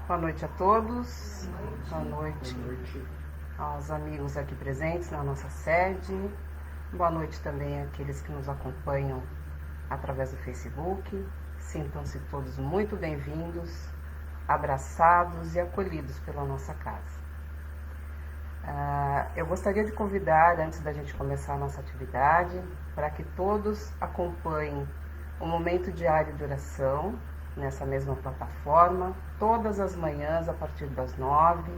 Boa noite a todos. Boa noite aos amigos aqui presentes na nossa sede. Boa noite também àqueles que nos acompanham através do Facebook. Sintam-se todos muito bem-vindos, abraçados e acolhidos pela nossa casa. Eu gostaria de convidar, antes da gente começar a nossa atividade, para que todos acompanhem o momento diário de oração nessa mesma plataforma, todas as manhãs a partir das 9,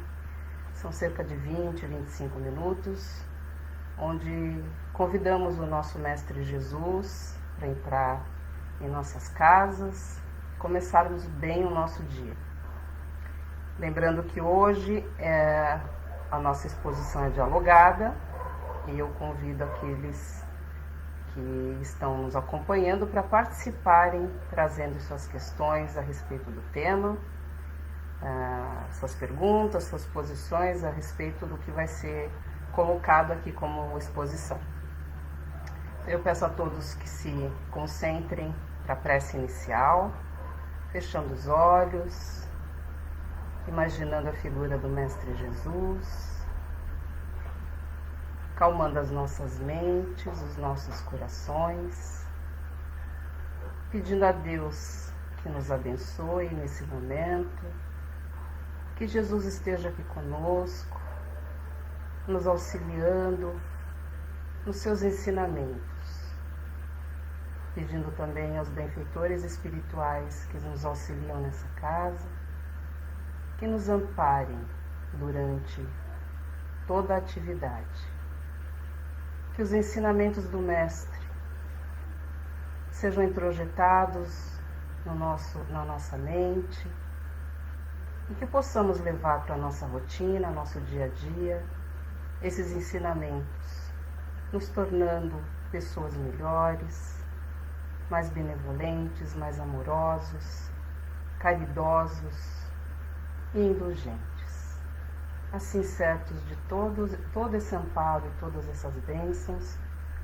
são cerca de 20, 25 minutos, onde convidamos o nosso Mestre Jesus para entrar em nossas casas, começarmos bem o nosso dia. Lembrando que hoje a nossa exposição é dialogada e eu convido aqueles que estão nos acompanhando para participarem, trazendo suas questões a respeito do tema, suas perguntas, suas posições a respeito do que vai ser colocado aqui como exposição. Eu peço a todos que se concentrem para a prece inicial, fechando os olhos, imaginando a figura do Mestre Jesus, calmando as nossas mentes, os nossos corações, pedindo a Deus que nos abençoe nesse momento, que Jesus esteja aqui conosco, nos auxiliando nos seus ensinamentos, pedindo também aos benfeitores espirituais que nos auxiliam nessa casa, que nos amparem durante toda a atividade. Que os ensinamentos do Mestre sejam introjetados na nossa mente e que possamos levar para a nossa rotina, nosso dia a dia, esses ensinamentos, nos tornando pessoas melhores, mais benevolentes, mais amorosos, caridosos e indulgentes. Assim, certos de todo esse amparo e todas essas bênçãos,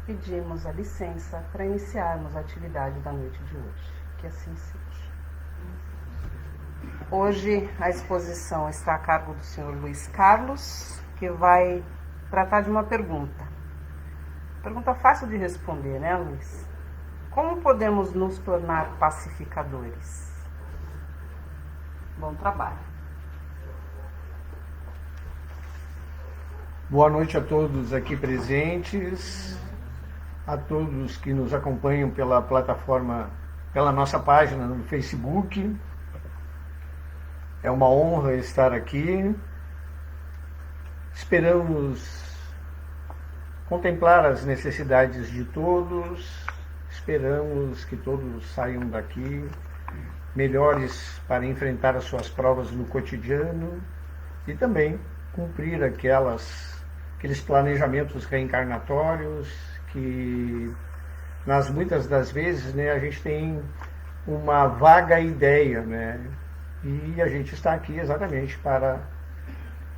pedimos a licença para iniciarmos a atividade da noite de hoje. Que assim seja. Hoje a exposição está a cargo do senhor Luiz Carlos, que vai tratar de uma pergunta. Pergunta fácil de responder, né, Luiz? Como podemos nos tornar pacificadores? Bom trabalho. Boa noite a todos aqui presentes, a todos que nos acompanham pela plataforma, pela nossa página no Facebook. É uma honra estar aqui. Esperamos contemplar as necessidades de todos, esperamos que todos saiam daqui melhores para enfrentar as suas provas no cotidiano e também cumprir aqueles planejamentos reencarnatórios que, muitas das vezes, né, a gente tem uma vaga ideia, né, e a gente está aqui exatamente para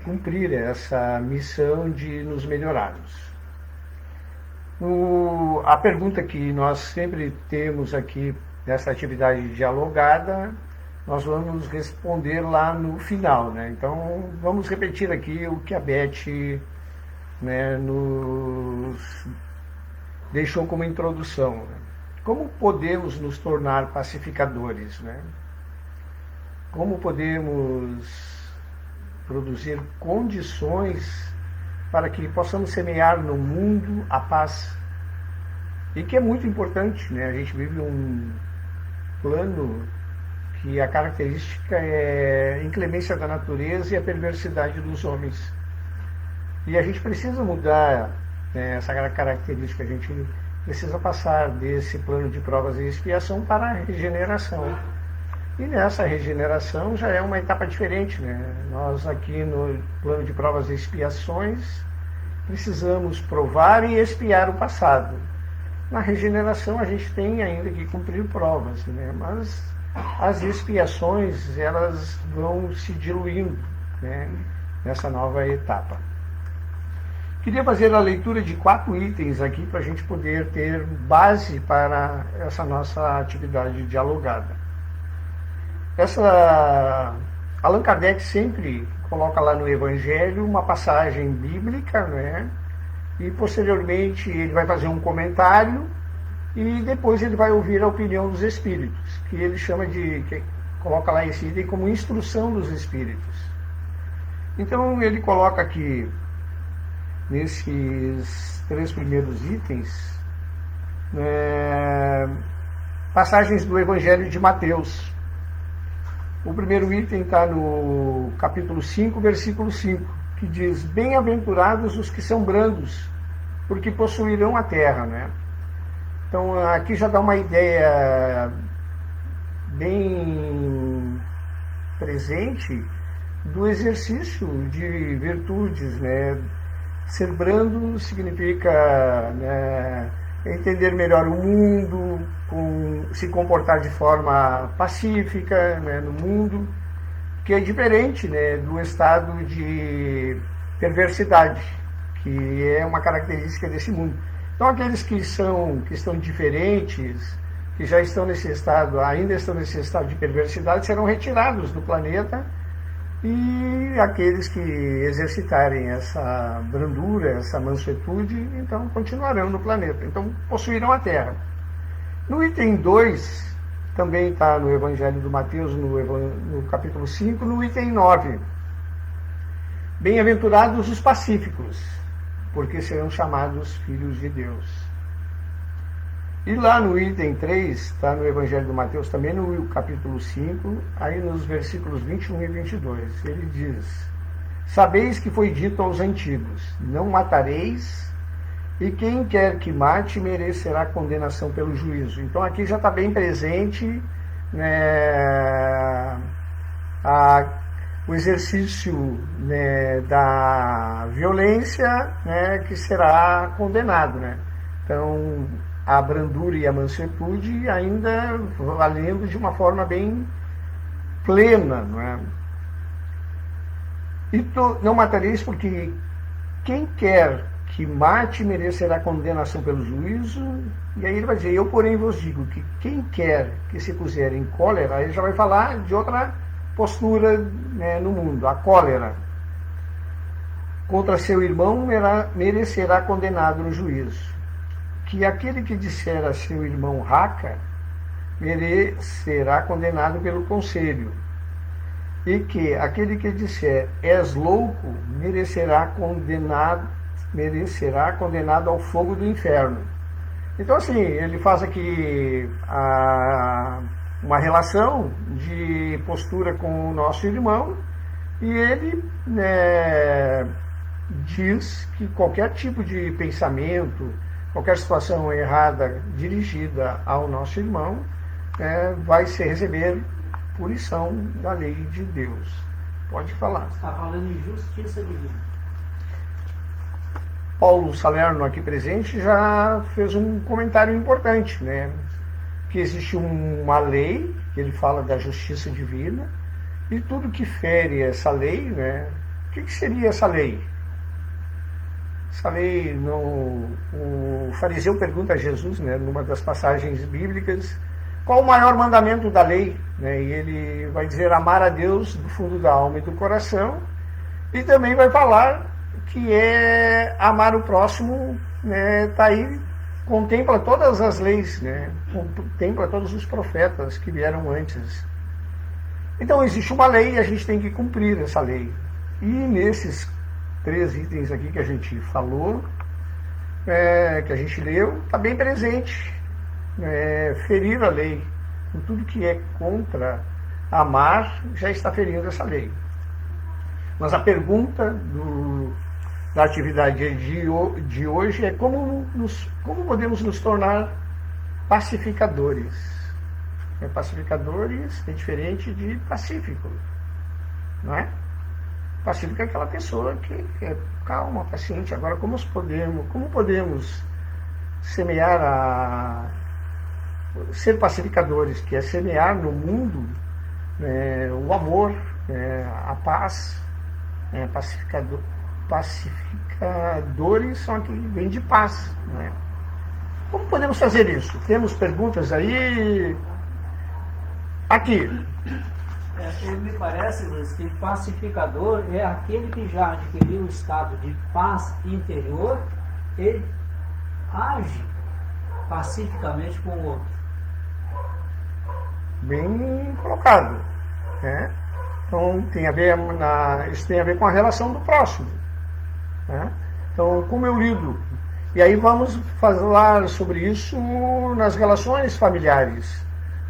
cumprir essa missão de nos melhorarmos. A pergunta que nós sempre temos aqui nessa atividade dialogada, nós vamos responder lá no final, né? Então, vamos repetir aqui o que a Beth, né, nos deixou como introdução. Né? Como podemos nos tornar pacificadores, né? Como podemos produzir condições para que possamos semear no mundo a paz? E que é muito importante, né? A gente vive um plano que a característica é a inclemência da natureza e a perversidade dos homens. E a gente precisa mudar, né, essa característica, a gente precisa passar desse plano de provas e expiação para a regeneração. E nessa regeneração já é uma etapa diferente, né? Nós aqui no plano de provas e expiações precisamos provar e expiar o passado. Na regeneração a gente tem ainda que cumprir provas, né? Mas as expiações, elas vão se diluindo, né, nessa nova etapa. Queria fazer a leitura de 4 itens aqui para a gente poder ter base para essa nossa atividade dialogada. Essa Allan Kardec sempre coloca lá no Evangelho uma passagem bíblica, né? E posteriormente ele vai fazer um comentário e depois ele vai ouvir a opinião dos espíritos, que ele chama de, que coloca lá esse item como instrução dos espíritos. Então ele coloca aqui, nesses 3 primeiros itens, passagens do Evangelho de Mateus. O primeiro item está no capítulo 5, versículo 5, que diz: bem-aventurados os que são brandos, porque possuirão a terra, né? Então aqui já dá uma ideia bem presente do exercício de virtudes, né? Ser brando significa, né, entender melhor o mundo, se comportar de forma pacífica, né, no mundo, que é diferente, né, do estado de perversidade, que é uma característica desse mundo. Então aqueles que estão diferentes, que já estão nesse estado, ainda estão nesse estado de perversidade, serão retirados do planeta, e aqueles que exercitarem essa brandura, essa mansuetude, então continuarão no planeta, então possuirão a Terra. No item 2, também está no Evangelho do Mateus, no capítulo 5, no item 9. Bem-aventurados os pacíficos, porque serão chamados filhos de Deus. E lá no item 3, está no Evangelho do Mateus, também no capítulo 5, aí nos versículos 21 e 22, ele diz: sabeis que foi dito aos antigos, não matareis, e quem quer que mate merecerá condenação pelo juízo. Então aqui já está bem presente, né, o exercício, né, da violência, né, que será condenado, né? Então a brandura e a mansuetude ainda valendo de uma forma bem plena, não é? E não matareis, porque quem quer que mate merecerá condenação pelo juízo. E aí ele vai dizer: eu porém vos digo que quem quer que se puser em cólera, ele já vai falar de outra postura, né, no mundo, a cólera, contra seu irmão merecerá condenado no juízo. Que aquele que disser a seu irmão raca merecerá condenado pelo conselho, e que aquele que disser és louco merecerá condenado ao fogo do inferno. Então assim, ele faz aqui uma relação de postura com o nosso irmão, e ele, né, diz que qualquer tipo de pensamento, qualquer situação errada dirigida ao nosso irmão, vai receber punição da lei de Deus. Pode falar. Você está falando em justiça divina. Paulo Salerno, aqui presente, já fez um comentário importante, né? Que existe uma lei, que ele fala da justiça divina, e tudo que fere essa lei, né? O que seria essa lei? Essa lei, o fariseu pergunta a Jesus, né, numa das passagens bíblicas, qual o maior mandamento da lei? Né? E ele vai dizer: amar a Deus do fundo da alma e do coração, e também vai falar que é amar o próximo, né, tá aí, contempla todas as leis, né, contempla todos os profetas que vieram antes. Então existe uma lei e a gente tem que cumprir essa lei. E nesses 3 itens aqui que a gente falou, que a gente leu, está bem presente. Ferir a lei, com tudo que é contra amar, já está ferindo essa lei. Mas a pergunta da atividade de hoje é como podemos nos tornar pacificadores. Pacificadores é diferente de pacífico, não é? Pacífico é aquela pessoa que é calma, paciente. Agora, como podemos ser pacificadores, que é semear no mundo, o amor, a paz. Pacificadores são aqueles que vêm de paz, né? Como podemos fazer isso? Temos perguntas aí? Aqui. Me parece, Luiz, que pacificador é aquele que já adquiriu o estado de paz interior e age pacificamente com o outro. Bem colocado, né? Então isso tem a ver com a relação do próximo, né? Então, como eu lido? E aí vamos falar sobre isso nas relações familiares.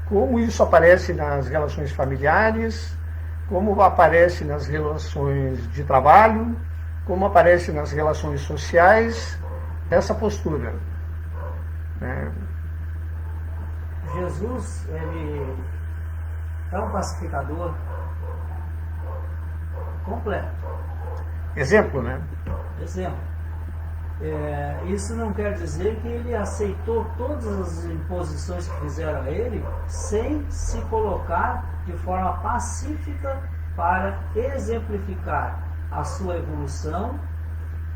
Como isso aparece nas relações familiares, como aparece nas relações de trabalho, como aparece nas relações sociais, essa postura, né? Jesus, ele é um pacificador completo. Exemplo, né? Exemplo. Isso não quer dizer que ele aceitou todas as imposições que fizeram a ele sem se colocar de forma pacífica para exemplificar a sua evolução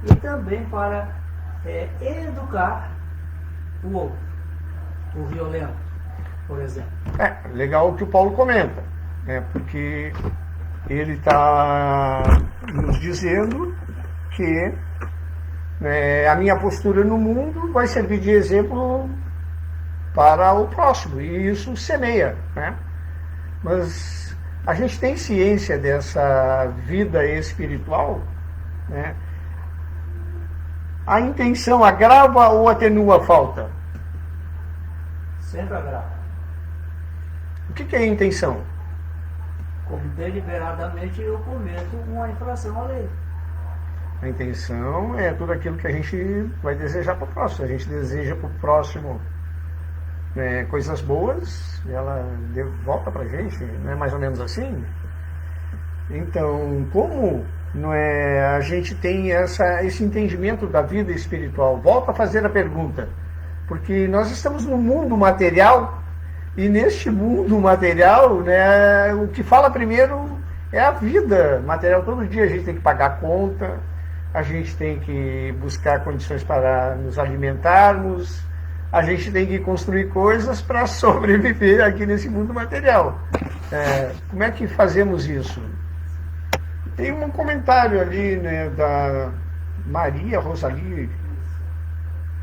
e também para educar o outro, o violento, por exemplo. Legal o que o Paulo comenta, né? Porque ele está nos dizendo que a minha postura no mundo vai servir de exemplo para o próximo, e isso semeia, né? Mas a gente tem ciência dessa vida espiritual, né? A intenção agrava ou atenua a falta? Sempre agrava. O que é a intenção? Como deliberadamente eu cometo uma infração à lei. A intenção é tudo aquilo que a gente vai desejar para o próximo. A gente deseja para o próximo coisas boas, e ela volta para a gente, não é mais ou menos assim? Então, como a gente tem esse entendimento da vida espiritual? Volto a fazer a pergunta, porque nós estamos no mundo material, e neste mundo material, o que fala primeiro é a vida material. Todo dia a gente tem que pagar conta, a gente tem que buscar condições para nos alimentarmos, a gente tem que construir coisas para sobreviver aqui nesse mundo material. Como é que fazemos isso? Tem um comentário ali, da Maria Rosali.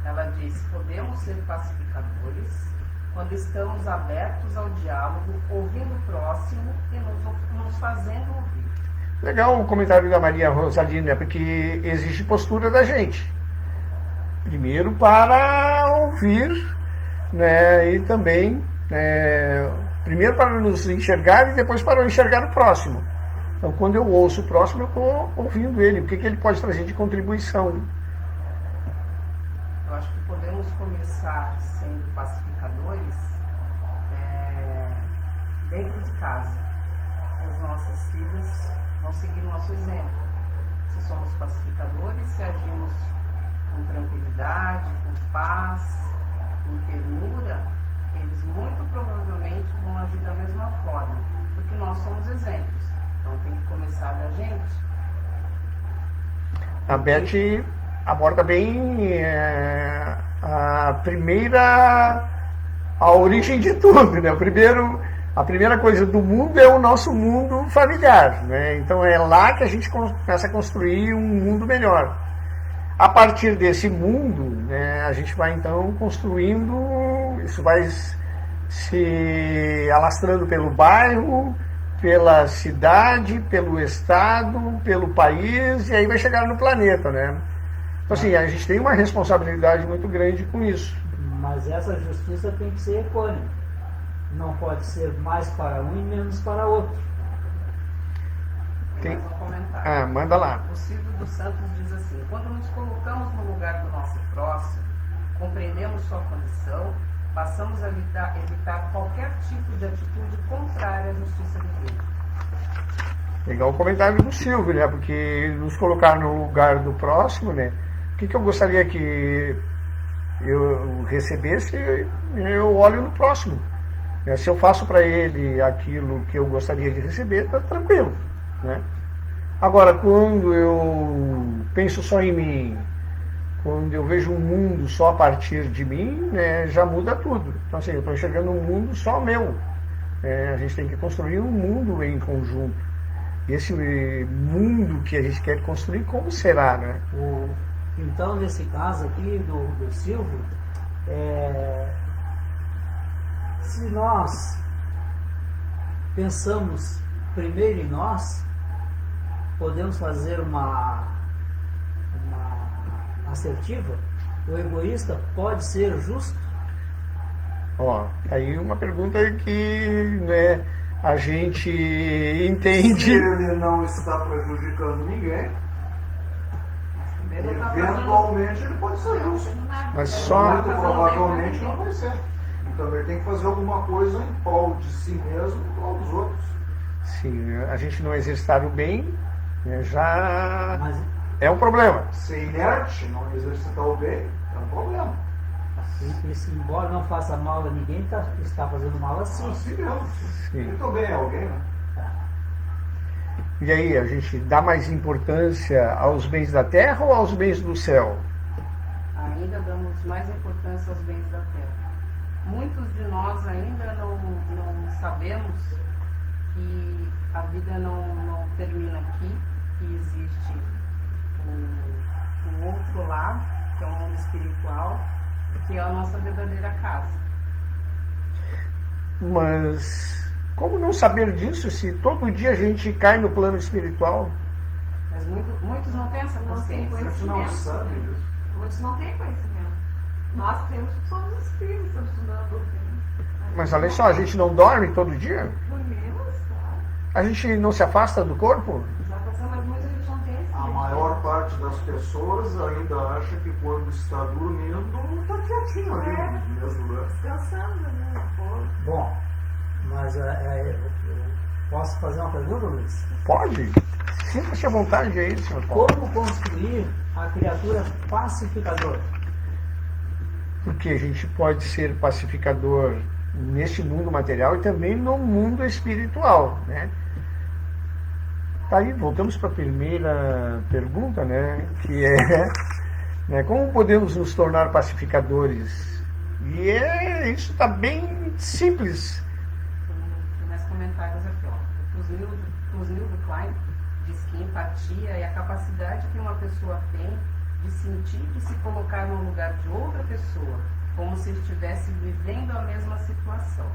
Ela diz: podemos ser pacificadores quando estamos abertos ao diálogo, ouvindo o próximo e nos fazendo ouvir. Legal o comentário da Maria Rosalina, porque existe postura da gente. Primeiro para ouvir, e também, primeiro para nos enxergar e depois para enxergar o próximo. Então, quando eu ouço o próximo, eu estou ouvindo ele. O que ele pode trazer de contribuição? Eu acho que podemos começar sendo pacificadores dentro de casa. As nossas filhas vão seguir o nosso exemplo. Se somos pacificadores, se agimos com tranquilidade, com paz, com ternura, eles muito provavelmente vão agir da mesma forma, porque nós somos exemplos. Então tem que começar da gente. A Beth aborda bem a origem de tudo, né? A primeira coisa do mundo é o nosso mundo familiar, né? Então é lá que a gente começa a construir um mundo melhor. A partir desse mundo, a gente vai então construindo, isso vai se alastrando pelo bairro, pela cidade, pelo estado, pelo país, e aí vai chegar no planeta, né? Então assim, a gente tem uma responsabilidade muito grande com isso. Mas essa justiça tem que ser equânime. Não pode ser mais para um e menos para outro. Tem mais um comentário. Manda lá. O Silvio dos Santos diz assim: quando nos colocamos no lugar do nosso próximo, compreendemos sua condição, passamos a evitar qualquer tipo de atitude contrária à justiça divina. Legal o comentário do Silvio, né? Porque nos colocar no lugar do próximo, né? O que eu gostaria que eu recebesse, eu olho no próximo. Se eu faço para ele aquilo que eu gostaria de receber, está tranquilo, né? Agora, quando eu penso só em mim, quando eu vejo um mundo só a partir de mim, já muda tudo. Então assim, eu estou enxergando um mundo só meu. a gente tem que construir um mundo em conjunto. Esse mundo que a gente quer construir, como será, né? Então, nesse caso aqui do Silvio, se nós pensamos primeiro em nós, podemos fazer uma assertiva. O egoísta pode ser justo? Ó, aí uma pergunta que, né, a gente entende. Se ele não está prejudicando ninguém, eventualmente ele pode ser justo. Mas só. Muito provavelmente não vai ser. Então ele tem que fazer alguma coisa em prol de si mesmo e em prol dos outros. Sim, a gente não exercitar o bem, né, já Mas é um problema. Ser inerte, não exercitar o bem, é um problema. se embora não faça mal a ninguém, está fazendo mal a si. Assim mesmo. Sim. Muito bem alguém, né? E aí, a gente dá mais importância aos bens da terra ou aos bens do céu? Ainda damos mais importância aos bens da terra. Muitos de nós ainda não sabemos que a vida não termina aqui, que existe um outro lado, que é o mundo espiritual, que é a nossa verdadeira casa. Mas como não saber disso se todo dia a gente cai no plano espiritual? Mas muitos não têm essa consciência. Você não sabe disso. Muitos não têm conhecimento. Nós temos, somos espíritos, estamos estudando a doutrina. Mas olha só, a gente não dorme todo dia? Dormimos, claro. A gente não se afasta do corpo? Já passamos, mas muita gente não tem esse A maior parte das pessoas ainda acha que quando está dormindo, está quietinho ali no mesmo lugar. descansando, né? Bom, mas posso fazer uma pergunta, Luiz? Pode. Sinta-se à vontade aí, senhor Paulo. Como construir a criatura pacificadora? Porque a gente pode ser pacificador neste mundo material e também no mundo espiritual, né? Tá aí, voltamos para a primeira pergunta, né? Que é, né, como podemos nos tornar pacificadores? E isso está bem simples. Tem mais comentários aqui, ó. O Osnildo Klein diz que empatia é a capacidade que uma pessoa tem de sentir e se colocar no lugar de outra pessoa, como se estivesse vivendo a mesma situação.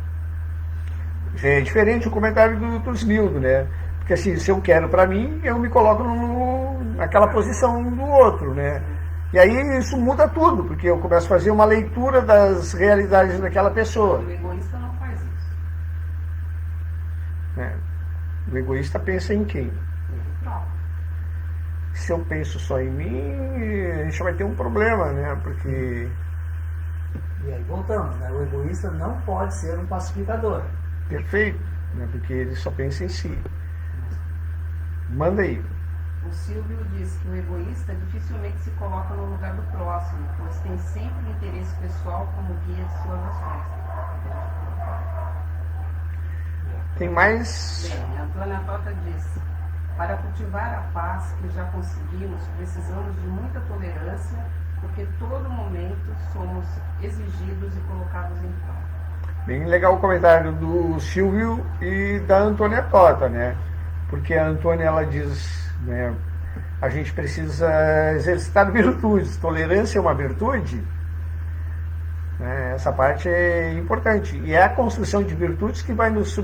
É diferente o comentário do Tosnildo, né? Porque assim, se eu quero para mim, eu me coloco naquela posição do outro, né? E aí isso muda tudo, porque eu começo a fazer uma leitura das realidades daquela pessoa. O egoísta não faz isso. Né? O egoísta pensa em quem? Se eu penso só em mim, a gente vai ter um problema, né? Porque... E aí voltamos, né? O egoísta não pode ser um pacificador. Perfeito, né? Porque ele só pensa em si. Manda aí. O Silvio diz que o egoísta dificilmente se coloca no lugar do próximo, pois tem sempre o interesse pessoal como guia de suas ações. Tem mais... Bem, a Antônia Tota diz: para cultivar a paz que já conseguimos, precisamos de muita tolerância, porque todo momento somos exigidos e colocados em prova. Bem legal o comentário do Silvio e da Antônia Tota, né? Porque a Antônia, ela diz, né, a gente precisa exercitar virtudes. Tolerância é uma virtude? Essa parte é importante. E é a construção de virtudes que vai nos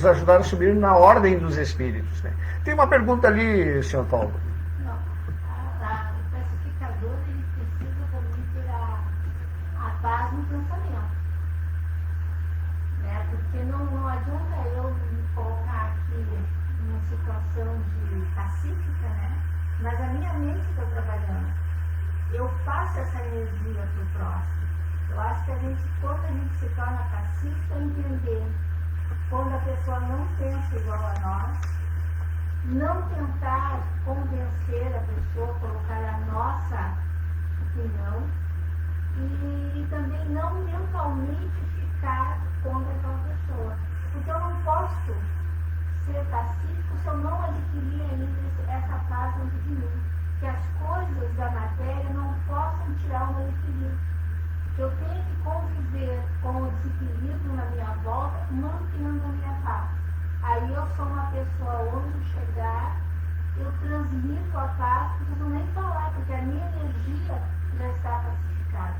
ajudar a subir na ordem dos espíritos, né? Tem uma pergunta ali, senhor Paulo. Não. O pacificador, ele precisa também ter a paz no pensamento. Né? Porque não adianta eu me colocar aqui numa situação de pacífica, né? Mas a minha mente está trabalhando. Eu passo essa energia para o próximo. Eu acho que quando a gente se torna pacífico, é entender quando a pessoa não pensa igual a nós, não tentar convencer a pessoa, colocar a nossa opinião e também não mentalmente ficar contra aquela pessoa. Porque eu não posso ser pacífico se eu não adquirir ainda essa paz dentro de mim. Que as coisas da matéria não possam tirar o meu equilíbrio. Eu tenho que conviver com o desequilíbrio na minha volta, mantendo a minha paz. Aí eu sou uma pessoa, onde chegar, eu transmito a paz, não preciso nem falar, porque a minha energia já está pacificada.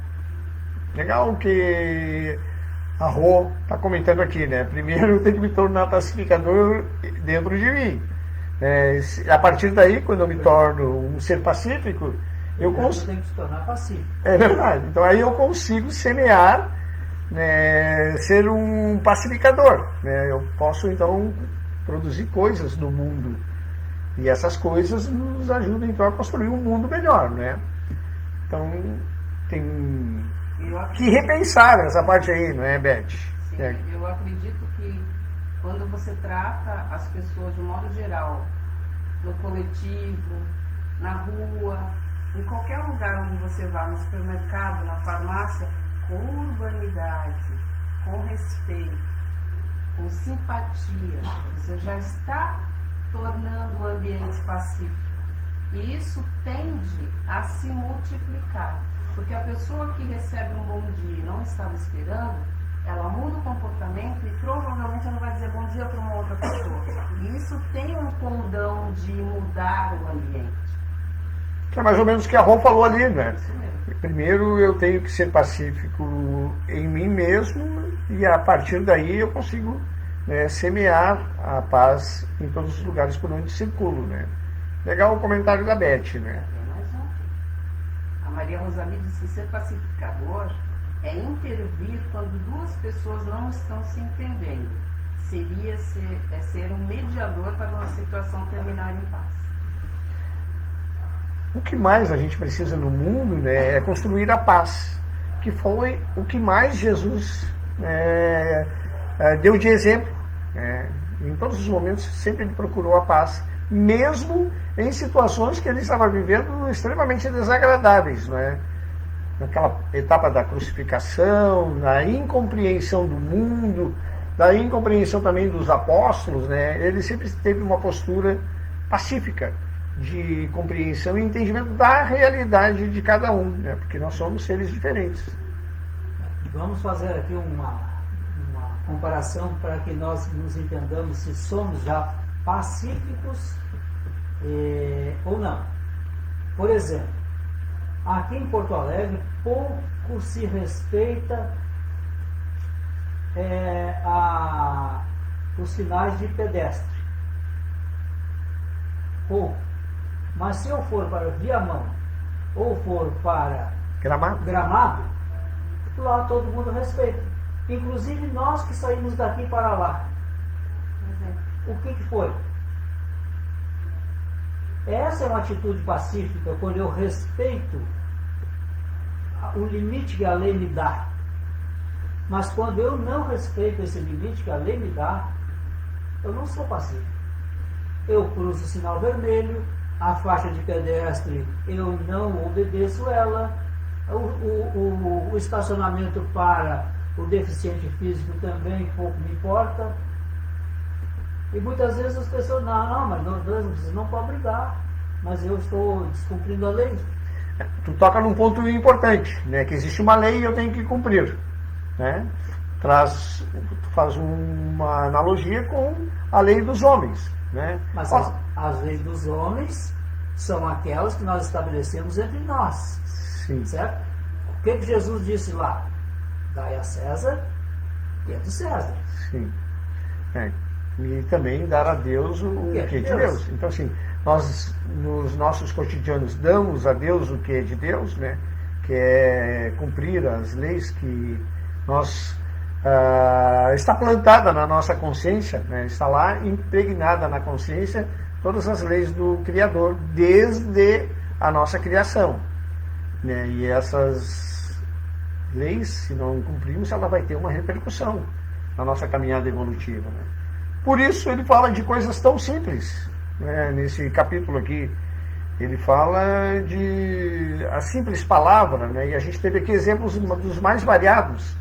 Legal que a Rô está comentando aqui, né? Primeiro eu tenho que me tornar pacificador dentro de mim. A partir daí, quando eu me torno um ser pacífico, eu consigo. Tem que se tornar pacífico. É verdade. Então aí eu consigo semear, né, ser um pacificador. Né? Eu posso então produzir coisas no mundo. E essas coisas nos ajudam então a construir um mundo melhor, né? Então tem que repensar essa parte aí, não é, Beth? Sim, eu acredito que quando você trata as pessoas de um modo geral, no coletivo, na rua, em qualquer lugar onde você vá, no supermercado, na farmácia, com urbanidade, com respeito, com simpatia, você já está tornando o ambiente pacífico. E isso tende a se multiplicar. Porque a pessoa que recebe um bom dia e não estava esperando, ela muda o comportamento e provavelmente ela vai dizer bom dia para uma outra pessoa. E isso tem um condão de mudar o ambiente. Que é mais ou menos o que a Rô falou ali, né? Isso mesmo. Primeiro eu tenho que ser pacífico em mim mesmo e a partir daí eu consigo, né, semear a paz em todos os lugares por onde circulo, né? Legal o comentário da Beth, né? Tem mais um. A Maria Rosalie disse que ser pacificador é intervir quando duas pessoas não estão se entendendo. Seria ser um mediador para uma situação terminar em paz. O que mais a gente precisa no mundo, né, é construir a paz, que foi o que mais Jesus deu de exemplo. Em todos os momentos sempre ele procurou a paz, mesmo em situações que ele estava vivendo extremamente desagradáveis, né? Naquela etapa da crucificação, na incompreensão do mundo, da incompreensão também dos apóstolos, né? Ele sempre teve uma postura pacífica, de compreensão e entendimento da realidade de cada um, né? Porque nós somos seres diferentes. Vamos fazer aqui uma comparação para que nós nos entendamos se somos já pacíficos ou não. Por exemplo, aqui em Porto Alegre pouco se respeita os sinais de pedestre. Pouco. Mas se eu for para Viamão ou for para Gramado, lá todo mundo respeita. Inclusive nós que saímos daqui para lá. O que foi? Essa é uma atitude pacífica, quando eu respeito o limite que a lei me dá. Mas quando eu não respeito esse limite que a lei me dá, eu não sou pacífico. Eu cruzo o sinal vermelho, a faixa de pedestre, eu não obedeço ela, o estacionamento para o deficiente físico também pouco me importa. E muitas vezes as pessoas, mas vocês não podem brigar, mas eu estou descumprindo a lei. Tu toca num ponto importante, né? Que existe uma lei e eu tenho que cumprir, né? Tu faz uma analogia com a lei dos homens, né? Mas as leis dos homens são aquelas que nós estabelecemos entre nós. Sim. Certo? O que Jesus disse lá? Dai a César e é do César. Sim. E também dar a Deus o que é de Deus. Então, assim, nós nos nossos cotidianos damos a Deus o que é de Deus, né? Que é cumprir as leis que está plantada na nossa consciência, né? Está lá impregnada na consciência todas as leis do Criador, desde a nossa criação, né? E essas leis, se não cumprirmos, ela vai ter uma repercussão na nossa caminhada evolutiva, né? Por isso ele fala de coisas tão simples, né? Nesse capítulo aqui ele fala de a simples palavra, né? E a gente teve aqui exemplos dos mais variados.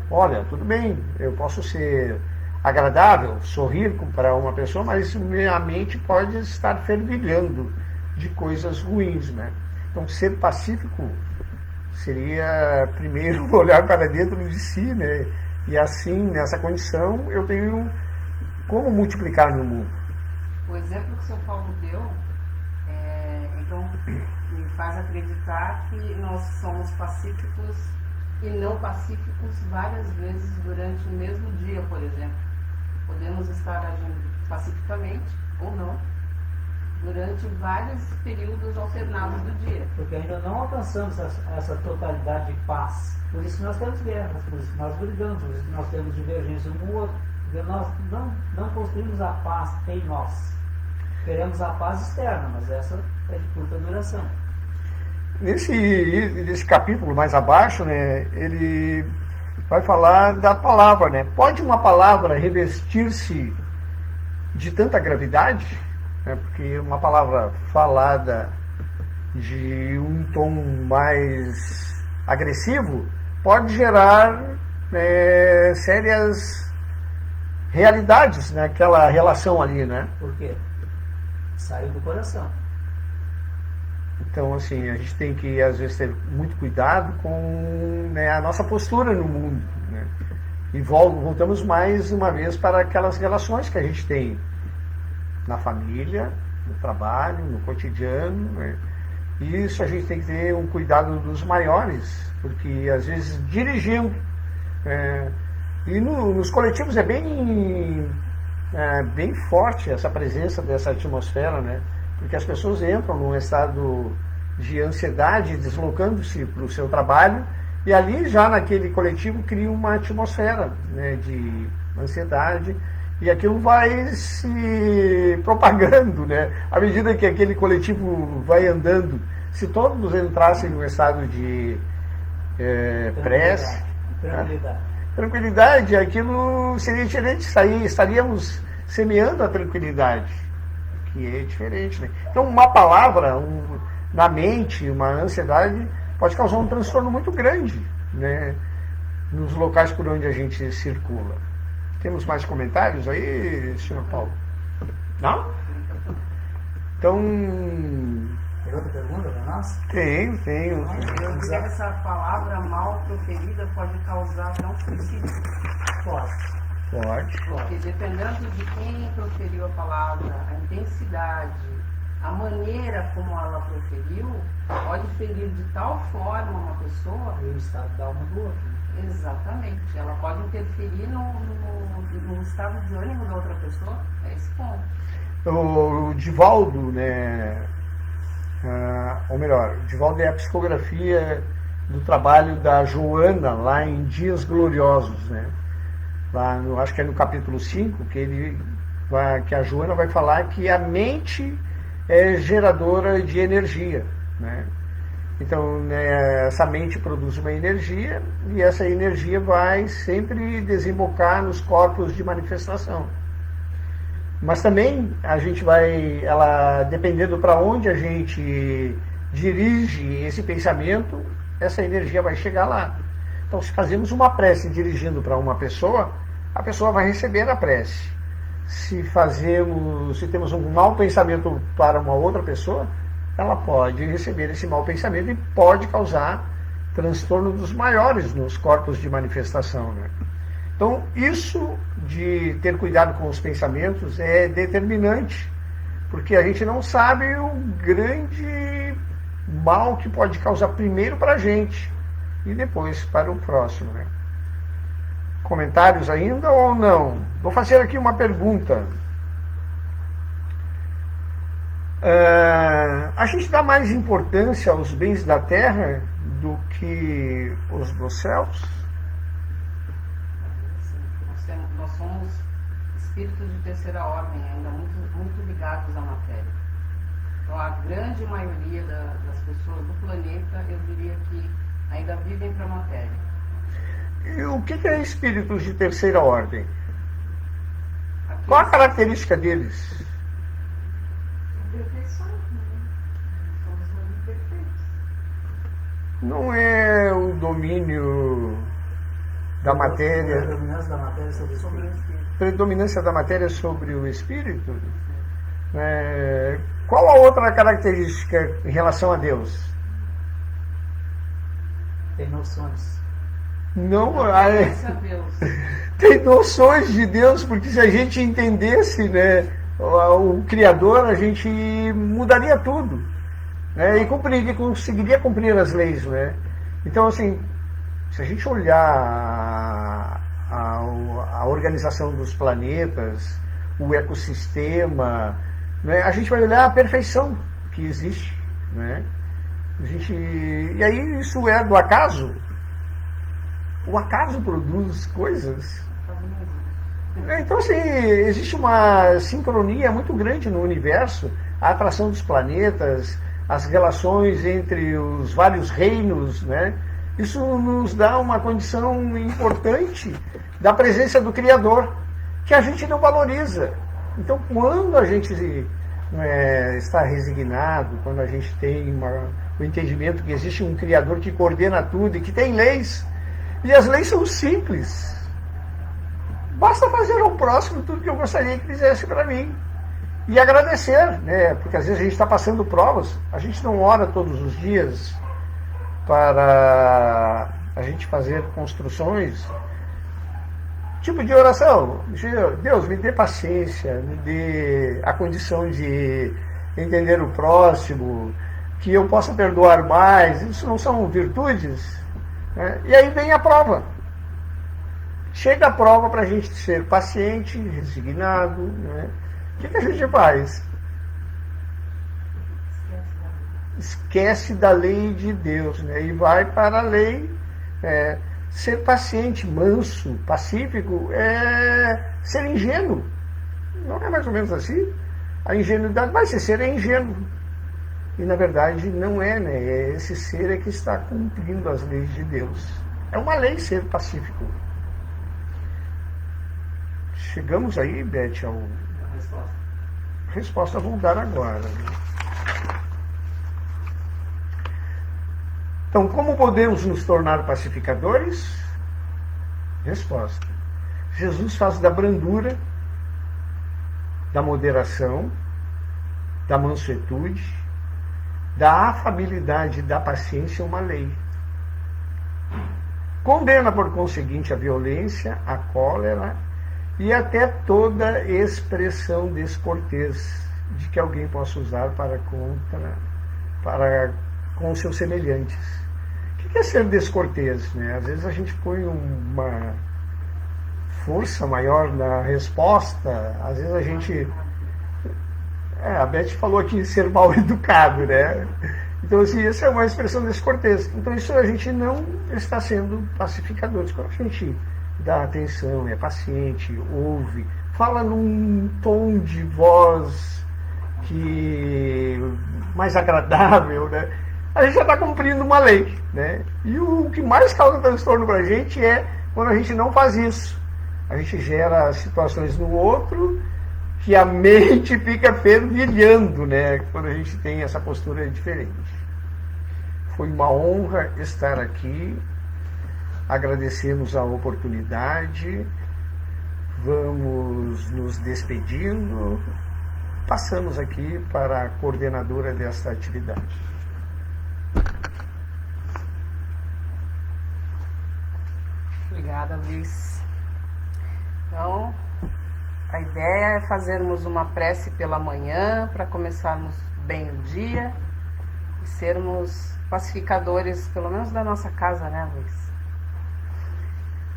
Olha, tudo bem, eu posso ser agradável, sorrir para uma pessoa, mas minha mente pode estar fervilhando de coisas ruins, né? Então, ser pacífico seria primeiro olhar para dentro de si, né? E assim, nessa condição, eu tenho como multiplicar no mundo. O exemplo que o São Paulo deu, então, me faz acreditar que nós somos pacíficos e não pacíficos várias vezes durante o mesmo dia, por exemplo. Podemos estar agindo pacificamente ou não durante vários períodos alternados do dia. Porque ainda não alcançamos essa totalidade de paz. Por isso que nós temos guerras, por isso que nós brigamos, por isso que nós temos divergência um com o outro. Porque nós não construímos a paz em nós. Queremos a paz externa, mas essa é de curta duração. Nesse capítulo mais abaixo, né, ele vai falar da palavra, né? Pode uma palavra revestir-se de tanta gravidade? Porque uma palavra falada de um tom mais agressivo pode gerar sérias realidades naquela relação ali, né? Por quê? Saiu do coração. Então, assim, a gente tem que, às vezes, ter muito cuidado com a nossa postura no mundo, né? E voltamos mais uma vez para aquelas relações que a gente tem na família, no trabalho, no cotidiano, né? E isso a gente tem que ter um cuidado dos maiores, porque, às vezes, dirigindo, e nos coletivos é bem forte essa presença dessa atmosfera, né? Porque as pessoas entram num estado de ansiedade, deslocando-se para o seu trabalho, e ali já naquele coletivo cria uma atmosfera, né, de ansiedade, e aquilo vai se propagando, né? À medida que aquele coletivo vai andando. Se todos entrassem num estado de prece, tranquilidade, aquilo seria diferente, estaríamos semeando a tranquilidade, que é diferente, né? Então, uma palavra na mente, uma ansiedade, pode causar um transtorno muito grande, né, nos locais por onde a gente circula. Temos mais comentários aí, senhor Paulo? Não? Então... Tem outra pergunta para nós? Tenho. Eu diria que essa palavra mal proferida pode causar até um suicídio. Pode. Porque dependendo de quem proferiu a palavra, a intensidade, a maneira como ela proferiu, pode ferir de tal forma uma pessoa. E o estado da alma do outro. Exatamente. Ela pode interferir no estado de ânimo da outra pessoa. É esse ponto. O Divaldo, né? Ou melhor, o Divaldo é a psicografia do trabalho da Joana, lá em Dias Gloriosos, né? Lá acho que é no capítulo 5, que a Joana vai falar que a mente é geradora de energia, né? Então, né, essa mente produz uma energia e essa energia vai sempre desembocar nos corpos de manifestação. Mas também a gente ela dependendo para onde a gente dirige esse pensamento, essa energia vai chegar lá. Então, se fazemos uma prece dirigindo para uma pessoa, a pessoa vai receber a prece. Se temos um mau pensamento para uma outra pessoa, ela pode receber esse mau pensamento e pode causar transtorno dos maiores nos corpos de manifestação, né? Então, isso de ter cuidado com os pensamentos é determinante, porque a gente não sabe o grande mal que pode causar primeiro para a gente e depois para o próximo, né? Comentários ainda ou não? Vou fazer aqui uma pergunta. A gente dá mais importância aos bens da terra do que os dos céus? Nós somos espíritos de terceira ordem, ainda muito ligados à matéria. Então, a grande maioria das pessoas do planeta, eu diria que ainda vivem para a matéria. E o que é espíritos de terceira ordem? Qual a característica deles? Perfeições, né? Somos imperfeitos. Não é o domínio da matéria, Predominância da matéria sobre o espírito. predominância da matéria sobre o espírito? Qual a outra característica em relação a Deus? Tem noções. Não, Graças a Deus. tem noções de Deus, porque se a gente entendesse, né, o Criador, a gente mudaria tudo, né, e conseguiria cumprir as leis, né? Então, assim, se a gente olhar a organização dos planetas, o ecossistema, né, a gente vai olhar a perfeição que existe, né? E aí isso é do acaso? O acaso produz coisas. Então, assim, existe uma sincronia muito grande no universo, a atração dos planetas, as relações entre os vários reinos, né? Isso nos dá uma condição importante da presença do Criador, que a gente não valoriza. Então, quando a gente está resignado, quando a gente tem o entendimento que existe um Criador que coordena tudo e que tem leis, e as leis são simples. Basta fazer ao próximo tudo que eu gostaria que fizesse para mim. E agradecer, né? Porque às vezes a gente está passando provas, a gente não ora todos os dias para a gente fazer construções. Tipo de oração, Deus, me dê paciência, me dê a condição de entender o próximo, que eu possa perdoar mais. Isso não são virtudes? Né? E aí vem a prova. Chega a prova para a gente ser paciente, resignado. Né? O que a gente faz? Esquece da lei de Deus, né? E vai para a lei. Ser paciente, manso, pacífico é ser ingênuo. Não é mais ou menos assim? A ingenuidade vai ser ingênuo. E na verdade não é, né? Esse ser é que está cumprindo as leis de Deus. É uma lei ser pacífico. Chegamos aí, Beth, ao... A resposta vou dar agora. Então, como podemos nos tornar pacificadores? Resposta. Jesus faz da brandura, da moderação, da mansuetude, da afabilidade e da paciência uma lei. Condena, por conseguinte, a violência, a cólera e até toda expressão descortês de que alguém possa usar para com seus semelhantes. O que é ser descortês? Né? Às vezes a gente põe uma força maior na resposta, às vezes a gente... a Beth falou aqui ser mal educado, né? Então, assim, essa é uma expressão descortês. Então, isso a gente não está sendo pacificadores. Quando a gente dá atenção, é paciente, ouve, fala num tom de voz mais agradável, né? A gente já está cumprindo uma lei, né? E o que mais causa transtorno para a gente é quando a gente não faz isso. A gente gera situações no outro que a mente fica fervilhando, né? Quando a gente tem essa postura diferente. Foi uma honra estar aqui. Agradecemos a oportunidade. Vamos nos despedindo. Passamos aqui para a coordenadora desta atividade. Obrigada, Luiz. Então, a ideia é fazermos uma prece pela manhã para começarmos bem o dia e sermos pacificadores, pelo menos da nossa casa, né, Luiz?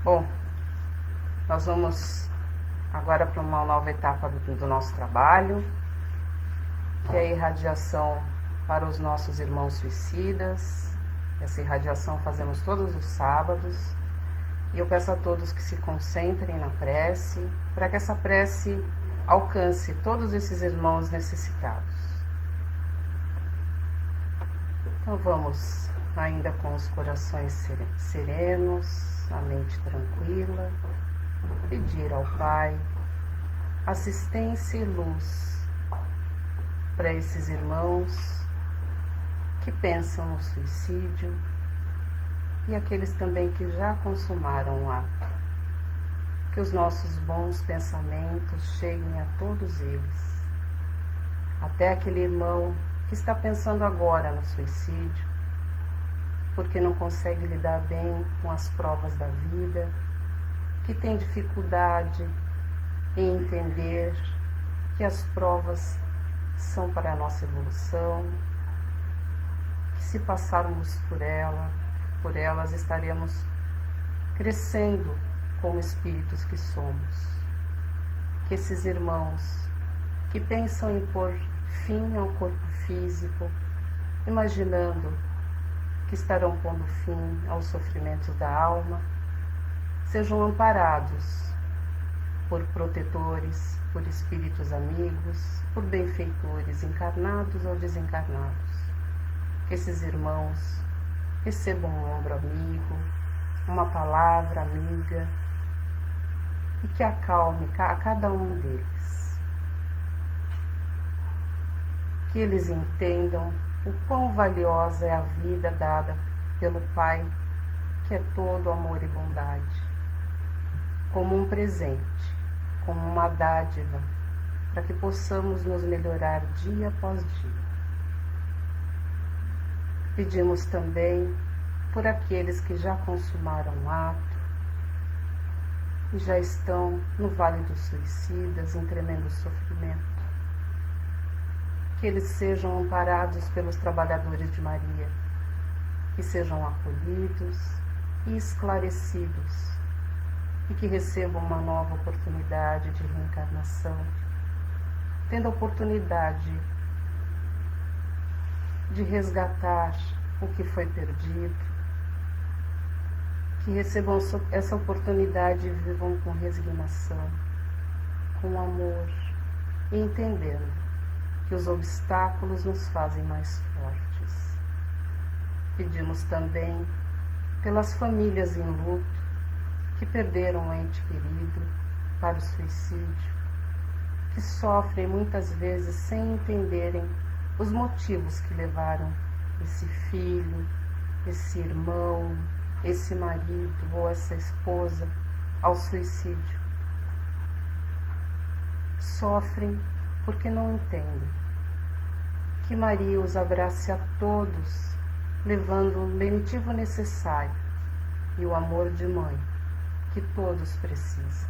Bom, nós vamos agora para uma nova etapa do nosso trabalho, que é a irradiação para os nossos irmãos suicidas. Essa irradiação fazemos todos os sábados. E eu peço a todos que se concentrem na prece, para que essa prece alcance todos esses irmãos necessitados. Então vamos ainda com os corações serenos, a mente tranquila, pedir ao Pai assistência e luz para esses irmãos que pensam no suicídio, e aqueles também que já consumaram o ato. Que os nossos bons pensamentos cheguem a todos eles, até aquele irmão que está pensando agora no suicídio, porque não consegue lidar bem com as provas da vida, que tem dificuldade em entender que as provas são para a nossa evolução, que se passarmos por elas estaremos crescendo como espíritos que somos. Que esses irmãos que pensam em pôr fim ao corpo físico, imaginando que estarão pondo fim aos sofrimentos da alma, sejam amparados por protetores, por espíritos amigos, por benfeitores encarnados ou desencarnados. Que esses irmãos recebam um ombro amigo, uma palavra amiga, e que acalme a cada um deles. Que eles entendam o quão valiosa é a vida dada pelo Pai, que é todo amor e bondade, como um presente, como uma dádiva, para que possamos nos melhorar dia após dia. Pedimos também por aqueles que já consumaram o ato e já estão no Vale dos Suicidas, em tremendo sofrimento. Que eles sejam amparados pelos trabalhadores de Maria, que sejam acolhidos e esclarecidos, e que recebam uma nova oportunidade de reencarnação, tendo a oportunidade de resgatar o que foi perdido, que recebam essa oportunidade e vivam com resignação, com amor, e entendendo que os obstáculos nos fazem mais fortes. Pedimos também pelas famílias em luto que perderam um ente querido para o suicídio, que sofrem muitas vezes sem entenderem os motivos que levaram esse filho, esse irmão, esse marido ou essa esposa ao suicídio. Sofrem porque não entendem. Que Maria os abrace a todos, levando o lenitivo necessário e o amor de mãe que todos precisam.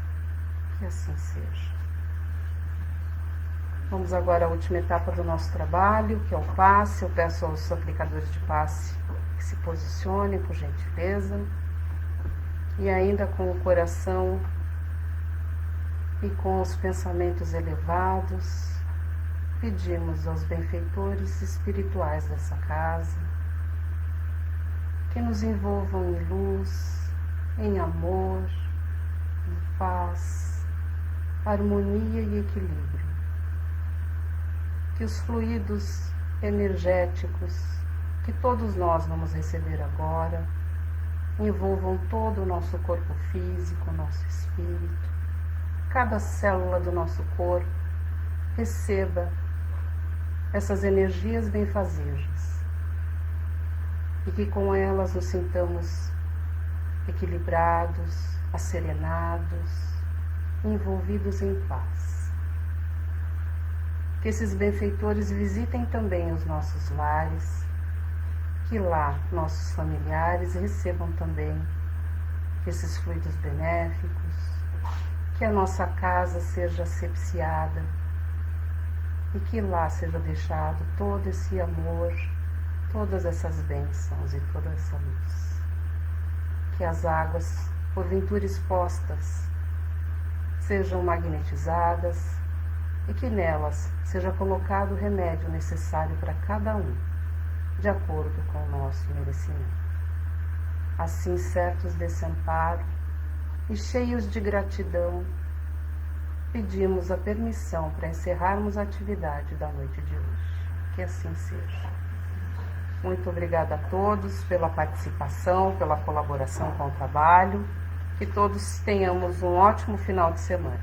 Que assim seja. Vamos agora à última etapa do nosso trabalho, que é o passe. Eu peço aos aplicadores de passe que se posicionem, por gentileza. E ainda com o coração e com os pensamentos elevados, pedimos aos benfeitores espirituais dessa casa que nos envolvam em luz, em amor, em paz, harmonia e equilíbrio. Que os fluidos energéticos que todos nós vamos receber agora envolvam todo o nosso corpo físico, nosso espírito. Cada célula do nosso corpo receba essas energias benfazejas e que com elas nos sintamos equilibrados, asserenados, envolvidos em paz. Que esses benfeitores visitem também os nossos lares, que lá nossos familiares recebam também esses fluidos benéficos, que a nossa casa seja asepsiada e que lá seja deixado todo esse amor, todas essas bênçãos e toda essa luz. Que as águas, porventura expostas, sejam magnetizadas e que nelas seja colocado o remédio necessário para cada um, de acordo com o nosso merecimento. Assim, certos desse amparo e cheios de gratidão, pedimos a permissão para encerrarmos a atividade da noite de hoje. Que assim seja. Muito obrigada a todos pela participação, pela colaboração com o trabalho. Que todos tenhamos um ótimo final de semana.